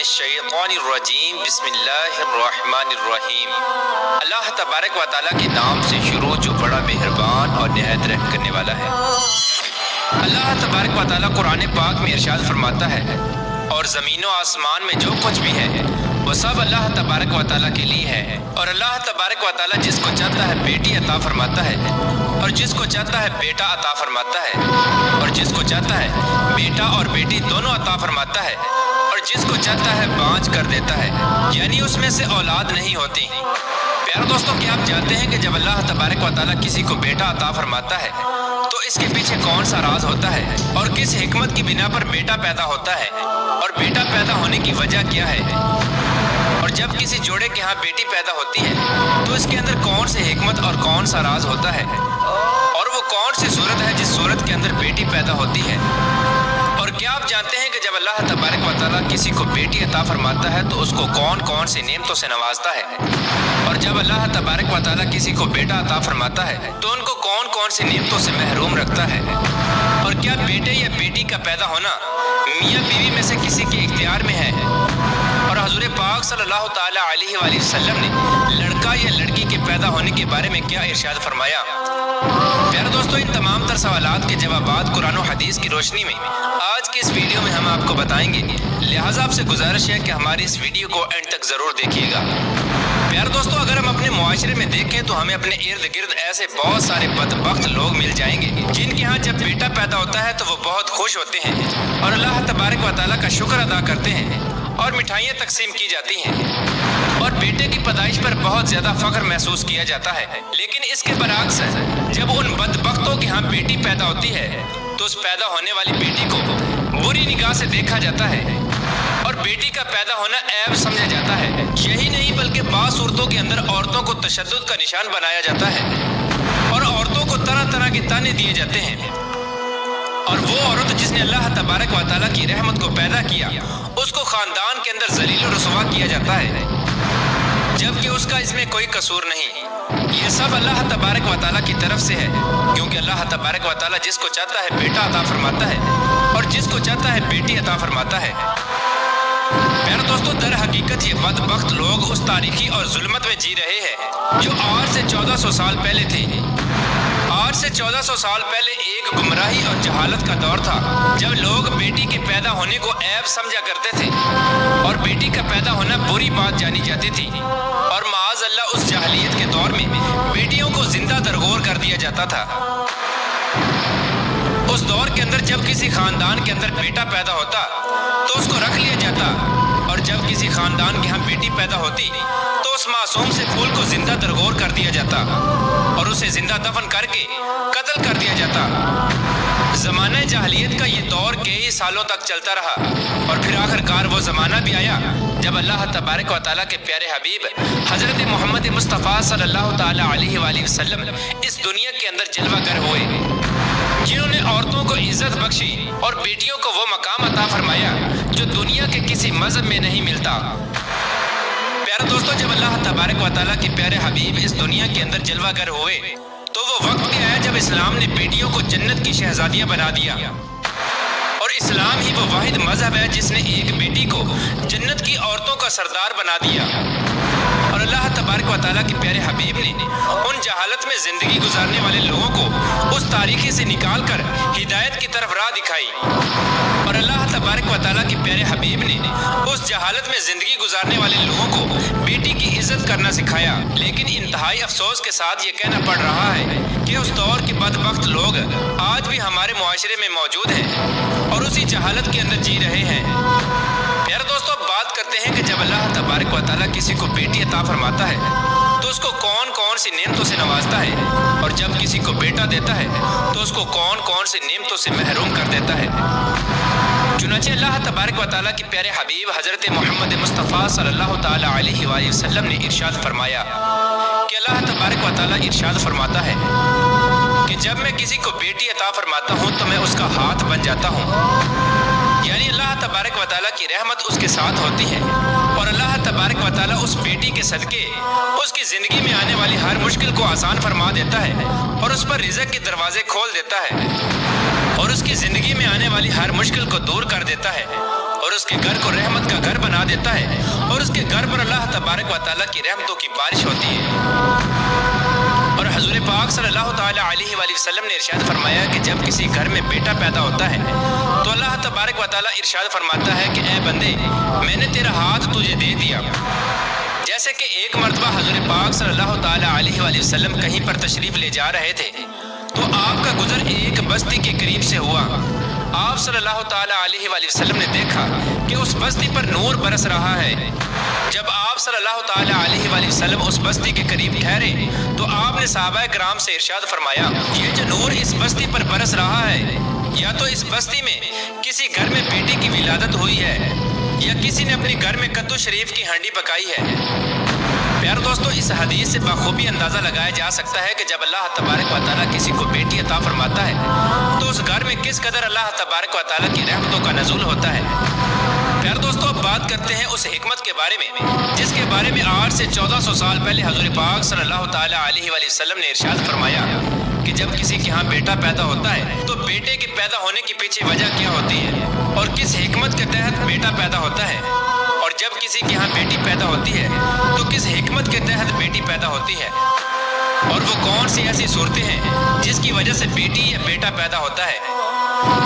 मिनश्शैतानिर्रजीम बिस्मिल्लाहिर्रहमानिर्रहीम। अल्लाह तबारक व तआला के नाम से शुरू जो बड़ा मेहरबान और निहायत रहम करने वाला है। अल्लाह तबारक व तआला कुरान पाक में इरशाद फरमाता है, और ज़मीन व आसमान में जो कुछ भी है वो सब अल्लाह तबारक व तआला के लिए है। और अल्लाह तबारक व तआला जिसको चाहता है बेटी अता फरमाता है, और जिसको चाहता है बेटा अता फरमाता है, और जिसको चाहता है बेटा और बेटी दोनों अता फरमाता है, और जिसको चाहता है बाँझ कर देता है, यानी उसमें से औलाद नहीं होती। प्यारे दोस्तों, क्या आप जानते हैं कि जब अल्लाह तबारक व तआला किसी को बेटा अता फरमाता है तो इसके पीछे कौन सा राज होता है और किस हिकमत की बिना पर बेटा पैदा होता है, और बेटा पैदा होने की वजह क्या है। और जब किसी जोड़े के यहाँ बेटी पैदा होती है तो इसके अंदर कौन सी हिकमत और कौन सा राज होता है, और वो कौन सी सूरत है जिस सूरत के अंदर बेटी पैदा होती है। और क्या आप जानते हैं कि जब अल्लाह तबारक व तआला किसी को बेटी अता फरमाता है तो उसको कौन कौन सी नेमतों से नवाजता है, और जब अल्लाह तबारक व तआला किसी को बेटा अता फरमाता है तो उनको कौन कौन सी नेमतों से महरूम रखता है। और क्या बेटे या बेटी का पैदा होना मियाँ बीवी में से किसी के इख्तियार में है। और हज़ूर पाक सल्लल्लाहु ताला अलैहि वसल्लम ने लड़का या लड़की के पैदा होने के बारे में क्या इरशाद फरमाया। प्यारे दोस्तों, इन तमाम तर सवालात के जवाबात कुरान और हदीस की रोशनी में आज की इस वीडियो में हम आपको बताएंगे। लिहाजा आपसे गुजारिश है कि हमारी इस वीडियो को एंड तक ज़रूर देखिएगा। प्यारे दोस्तों, अगर हम अपने मुआशरे में देखें तो हमें अपने इर्द गिर्द ऐसे बहुत सारे बदबख्त लोग मिल जाएंगे जिनके यहाँ जब बेटा पैदा होता है तो वो बहुत खुश होते हैं और अल्लाह तबारक व तआला का शुक्र अदा करते हैं और मिठाइयाँ तकसीम की जाती हैं और बेटे की पैदाइश पर बहुत ज़्यादा फ़ख्र महसूस किया जाता है। लेकिन इसके बरअक्स जब उन बदबख्तों के यहाँ बेटी पैदा होती है तो उस पैदा होने वाली बेटी को बुरी निगाह से देखा जाता है और बेटी का पैदा होना ऐब समझा जाता है। यही नहीं बल्कि बाज़ सूरतों के अंदर औरतों को तशद्दुद का निशान बनाया जाता है और औरतों को तरह तरह के ताने दिए जाते हैं। और वो औरत जिसने अल्लाह तबारक व तआला की रहमत को पैदा किया उसको ख़ानदान के अंदर ज़लील और रुसवा किया जाता है, जबकि उसका इसमें कोई कसूर नहीं। ये सब अल्लाह तबारक व तआला की तरफ से है, क्योंकि अल्लाह तबारक व तआला जिसको चाहता है बेटा अता फरमाता है और जिसको चाहता है बेटी अता फरमाता है। प्यारे दोस्तों, दर हकीकत ये बदबख्त लोग उस तारीकी और जुल्मत में जी रहे हैं जो आज से 1400 साल पहले थे। आज से 1400 साल पहले एक गुमराही और जहालत का दौर था जब लोग बेटी के पैदा होने को ऐब समझा करते थे और बेटी का पैदा होना बुरी बात जानी जाती थी। और माज़ अल्लाह उस जहालियत के दौर में बेटियों को जिंदा दरगोर कर दिया जाता था। उस दौर के अंदर जब किसी खानदान के अंदर बेटा पैदा होता तो उसको रख लिया जाता, और जब किसी खानदान के यहाँ बेटी पैदा होती तो उस मासूम से फूल को जिंदा दरगोर कर दिया जाता और उसे जिंदा दफन करके कत्ल कर दिया जाता। ज़माना जahलियत का ये दौर कई सालों तक चलता रहा और फिर आखिरकार वो ज़माना भी आया जब अल्लाह तबारक व तआला के प्यारे हबीब हज़रत मोहम्मद मुस्तफ़ा सल्लल्लाहु ताला अलैहि वसल्लम इस दुनिया के अंदर जलवागर हुए, जिन्होंने औरतों को इज्जत बख्शी और बेटियों को वो मकाम अता फरमाया जो दुनिया के किसी मज़हब में नहीं मिलता। प्यारे दोस्तों, जब अल्लाह तबारक व तआला के प्यारे हबीब इस दुनिया के अंदर जलवागर हुए तो वो वक्त भी आया जब इस्लाम ने बेटियों को जन्नत की शहजादियाँ बना दिया। और इस्लाम ही वो वाहिद मज़हब है जिसने एक बेटी को जन्नत की औरतों का सरदार बना दिया। और अल्लाह तबारक व तआला के प्यारे हबीब ने उन जहालत में ज़िंदगी गुजारने वाले लोगों को उस तारीकी से निकाल कर हिदायत की तरफ राह दिखाई। और अल्लाह तबारक व तआला के प्यारे हबीब ने उस जहालत में ज़िंदगी गुजारने वाले लोगों को बेटी की इज्जत करना सिखाया। लेकिन इंतहाई अफसोस के साथ ये कहना पड़ रहा है कि उस दौर के बदबख्त लोग आज भी हमारे मुआशरे में मौजूद हैं और उसी जहालत के अंदर जी रहे हैं। प्यारे दोस्तों, अब बात करते हैं कि जब अल्लाह तबारक व तआला किसी को बेटी अता फरमाता है तो उसको कौन कौन सी नेमतों से नवाजता है, और जब किसी को बेटा देता है तो उसको कौन कौन सी नेमतों से महरूम कर देता है। चुनांचे अल्लाह तबारक व तआला के प्यारे हबीब हज़रत मोहम्मद मुस्तफ़ा सल्लल्लाहु ताला अलैहि वसल्लम ने इरशाद फरमाया कि अल्लाह तबारक व तआला इरशाद फरमाता है कि जब मैं किसी को बेटी अता फरमाता हूँ तो मैं उसका हाथ बन जाता हूँ, यानी अल्लाह तबारक व तआला की रहमत उसके साथ होती है और अल्लाह तबारक व तआला उस बेटी के सदके उसकी ज़िंदगी में आने वाली हर मुश्किल को आसान फरमा देता है और उस पर रिज़्क़ के दरवाजे खोल देता है और उसकी ज़िंदगी में आने वाली हर मुश्किल को दूर कर देता है और उसके घर को रहमत का घर बना देता کے گھر پر اللہ تبارک و تعالیٰ کی رحمتوں کی بارش ہوتی ہے۔ اور حضور پاک صلی اللہ تعالیٰ علیہ وآلہ وسلم نے ارشاد فرمایا کہ جب کسی گھر میں بیٹا پیدا ہوتا ہے تو اللہ تبارک و تعالیٰ ارشاد فرماتا ہے کہ اے بندے، میں نے تیرا ہاتھ تجھے دے دیا۔ جیسے کہ ایک مرتبہ حضور پاک صلی اللہ تعالیٰ علیہ وآلہ وسلم کہیں پر تشریف لے جا رہے تھے تو آپ کا گزر ایک بستی کے قریب سے ہوا۔ آپ صلی اللہ تعالیٰ علیہ وآلہ وسلم نے دیکھا کہ اس بستی پر نور برس رہا ہے۔ جب آپ صلی اللہ تعالیٰ علیہ وآلہ وسلم اس بستی کے قریب ٹھہرے تو آپ نے صحابہ کرام سے ارشاد فرمایا، یہ جو نور اس بستی پر برس رہا ہے، یا تو اس بستی میں کسی گھر میں بیٹی کی ولادت ہوئی ہے یا کسی نے اپنے گھر میں کدو شریف کی ہانڈی پکائی ہے۔ پیارے دوستو، اس حدیث سے بخوبی اندازہ لگایا جا سکتا ہے کہ جب اللہ تبارک و تعالیٰ کسی کو بیٹی عطا فرماتا ہے تو اس گھر میں کس قدر اللہ تبارک و تعالیٰ کی رحمتوں کا نزول ہوتا ہے۔ پیارے دوستو، اب بات کرتے ہیں اس حکمت کے بارے میں جس کے بارے میں آج سے 1400 سال پہلے حضور پاک صلی اللہ تعالیٰ علیہ وآلہ وسلم نے ارشاد فرمایا کہ جب کسی کے ہاں بیٹا پیدا ہوتا ہے تو بیٹے کے پیدا ہونے کے پیچھے وجہ کیا ہوتی ہے اور کس حکمت کے تحت بیٹا پیدا ہوتا ہے، اور جب کسی کے ہاں بیٹی پیدا ہوتی ہے تو کس حکمت کے تحت بیٹی پیدا ہوتی ہے، اور وہ کون سی ایسی صورتیں ہیں جس کی وجہ سے بیٹی یا بیٹا پیدا ہوتا ہے۔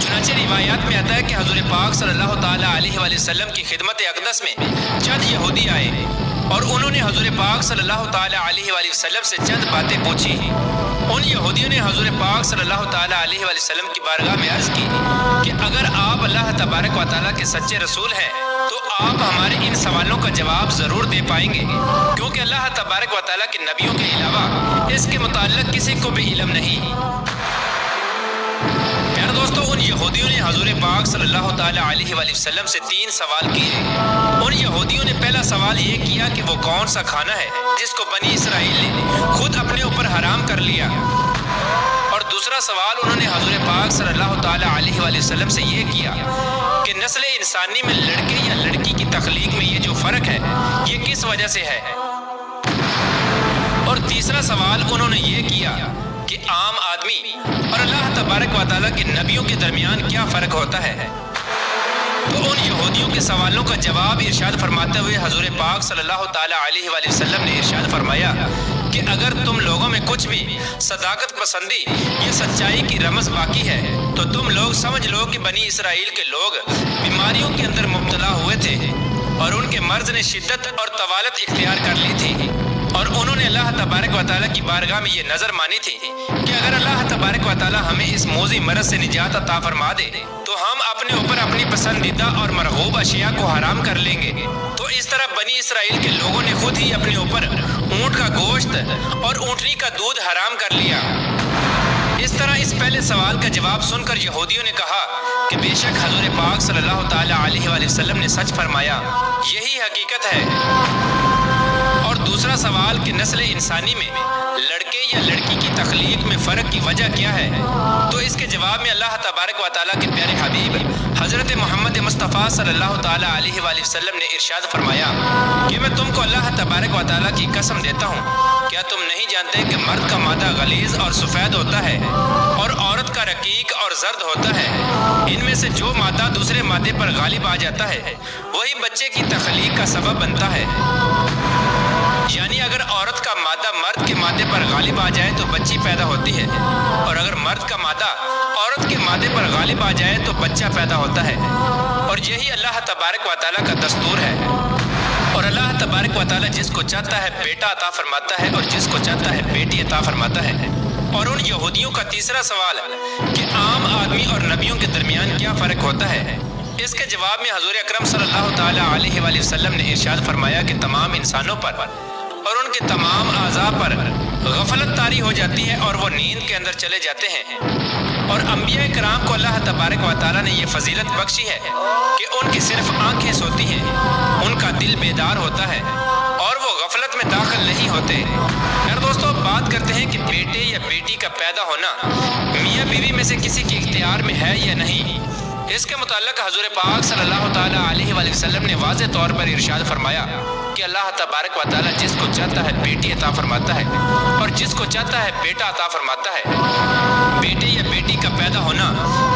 چنانچہ روایات میں آتا ہے کہ حضور پاک صلی اللہ تعالیٰ علیہ وآلہ وسلم کی خدمت اقدس میں چند یہودی آئے اور انہوں نے حضور پاک صلی اللہ تعالیٰ علیہ وآلہ وسلم سے چند باتیں پوچھی۔ ان یہودیوں نے حضور پاک صلی اللہ تعالیٰ علیہ وآلہ وسلم کی بارگاہ میں عرض کی کہ اگر آپ اللہ تبارک و تعالیٰ کے سچے رسول ہیں تو آپ ہمارے ان سوالوں کا جواب ضرور دے پائیں گے، کیونکہ اللہ تبارک و تعالیٰ کے نبیوں کے علاوہ اس کے متعلق کسی کو بھی علم نہیں۔ پیارے دوستو، ان یہودیوں نے حضور پاک صلی اللہ تعالیٰ علیہ وآلہ وسلم سے 3 سوال کیے۔ ان یہودیوں نے پہلا سوال یہ کیا کہ وہ کون سا کھانا ہے جس کو بنی اسرائیل نے خود اپنے اوپر حرام کر لیا، اور دوسرا سوال انہوں نے حضور پاک صلی اللہ تعالیٰ علیہ وآلہ وسلم سے یہ کیا کہ نسل انسانی میں لڑکے یا لڑکی کی تخلیق میں یہ جو فرق ہے یہ کس وجہ سے ہے، اور تیسرا سوال انہوں نے یہ کیا کہ عام آدمی اور اللہ تبارک و تعالیٰ کے نبیوں کے درمیان کیا فرق ہوتا ہے۔ تو ان یہودیوں کے سوالوں کا جواب ارشاد فرماتے ہوئے حضور پاک صلی اللہ تعالیٰ علیہ وآلہ وسلم نے ارشاد فرمایا کہ اگر تم لوگوں میں کچھ بھی صداقت پسندی یا سچائی کی رمز باقی ہے تو تم لوگ سمجھ لو کہ بنی اسرائیل کے لوگ بیماریوں کے اندر مبتلا ہوئے تھے اور ان کے مرض نے شدت اور طوالت اختیار کر لی تھی، اور انہوں نے اللہ تبارک و تعالیٰ کی بارگاہ میں یہ نظر مانی تھی کہ اگر اللہ تبارک و تعالیٰ ہمیں اس موذی مرض سے نجات عطا فرما دے تو ہم اپنے اوپر اپنی پسندیدہ اور مرغوب اشیاء کو حرام کر لیں گے۔ تو اس طرح بنی اسرائیل کے لوگوں نے خود ہی اپنے اوپر اونٹ کا گوشت اور اونٹنی کا دودھ حرام کر لیا۔ اس طرح اس پہلے سوال کا جواب سن کر یہودیوں نے کہا کہ بے شک حضور پاک صلی اللہ تعالیٰ علیہ وآلہ وسلم نے سچ فرمایا، یہی حقیقت ہے۔ اور دوسرا سوال کہ نسل انسانی میں لڑکے یا لڑکی کی تخلیق میں فرق کی وجہ کیا ہے، تو اس کے جواب میں اللہ تبارک و تعالیٰ کے پیارے حبیب حضرت محمد مصطفیٰ صلی اللہ تعالیٰ علیہ وآلہ وسلم نے ارشاد فرمایا کہ میں تم کو اللہ تبارک و تعالیٰ کی قسم دیتا ہوں، کیا تم نہیں جانتے کہ مرد کا مادہ غلیظ اور سفید ہوتا ہے اور عورت کا رقیق اور زرد ہوتا ہے؟ ان میں سے جو مادہ دوسرے مادے پر غالب آ جاتا ہے وہی بچے کی تخلیق کا سبب بنتا ہے۔ یعنی اگر عورت کا مادہ مرد کے مادے پر غالب آ جائے تو بچی پیدا ہوتی ہے، اور اگر مرد کا مادہ عورت کے مادے پر غالب آ جائے تو بچہ پیدا ہوتا ہے، اور یہی اللہ تبارک و تعالیٰ کا دستور ہے۔ اور اللہ تبارک و تعالیٰ جس کو چاہتا ہے بیٹا عطا فرماتا ہے اور جس کو چاہتا ہے بیٹی عطا فرماتا ہے۔ اور ان یہودیوں کا تیسرا سوال کہ عام آدمی اور نبیوں کے درمیان کیا فرق ہوتا ہے، اس کے جواب میں حضور اکرم صلی اللہ تعالیٰ علیہ وآلہ وسلم نے ارشاد فرمایا کہ تمام انسانوں پر اور ان کے تمام اعضاء پر غفلت طاری ہو جاتی ہے اور وہ نیند کے اندر چلے جاتے ہیں، اور انبیاء کرام کو اللہ تبارک و تعالیٰ نے یہ فضیلت بخشی ہے کہ ان کی صرف آنکھیں سوتی ہیں، ان کا دل بیدار ہوتا ہے اور وہ غفلت میں داخل نہیں ہوتے۔ یار دوستو، بات کرتے ہیں کہ بیٹے یا بیٹی کا پیدا ہونا میاں بیوی میں سے کسی کے اختیار میں ہے یا نہیں۔ اس کے متعلق حضور پاک صلی اللہ تعالیٰ علیہ وآلہ وسلم نے واضح طور پر ارشاد فرمایا کہ اللہ تبارک و تعالیٰ جس کو چاہتا ہے بیٹی عطا فرماتا ہے اور جس کو چاہتا ہے بیٹا عطا فرماتا ہے۔ بیٹے یا بیٹی کا پیدا ہونا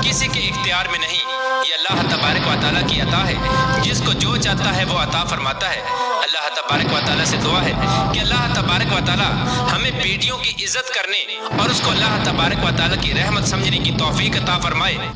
کسی کے اختیار میں نہیں، یہ اللہ تبارک و تعالیٰ کی عطا ہے، جس کو جو چاہتا ہے وہ عطا فرماتا ہے۔ اللہ तबारक व तआला से दुआ है कि अल्लाह तबारक व तआला हमें बेटियों की इज्जत करने और उसको अल्लाह तबारक व तआला की रहमत समझने की तौफीक अता फरमाए।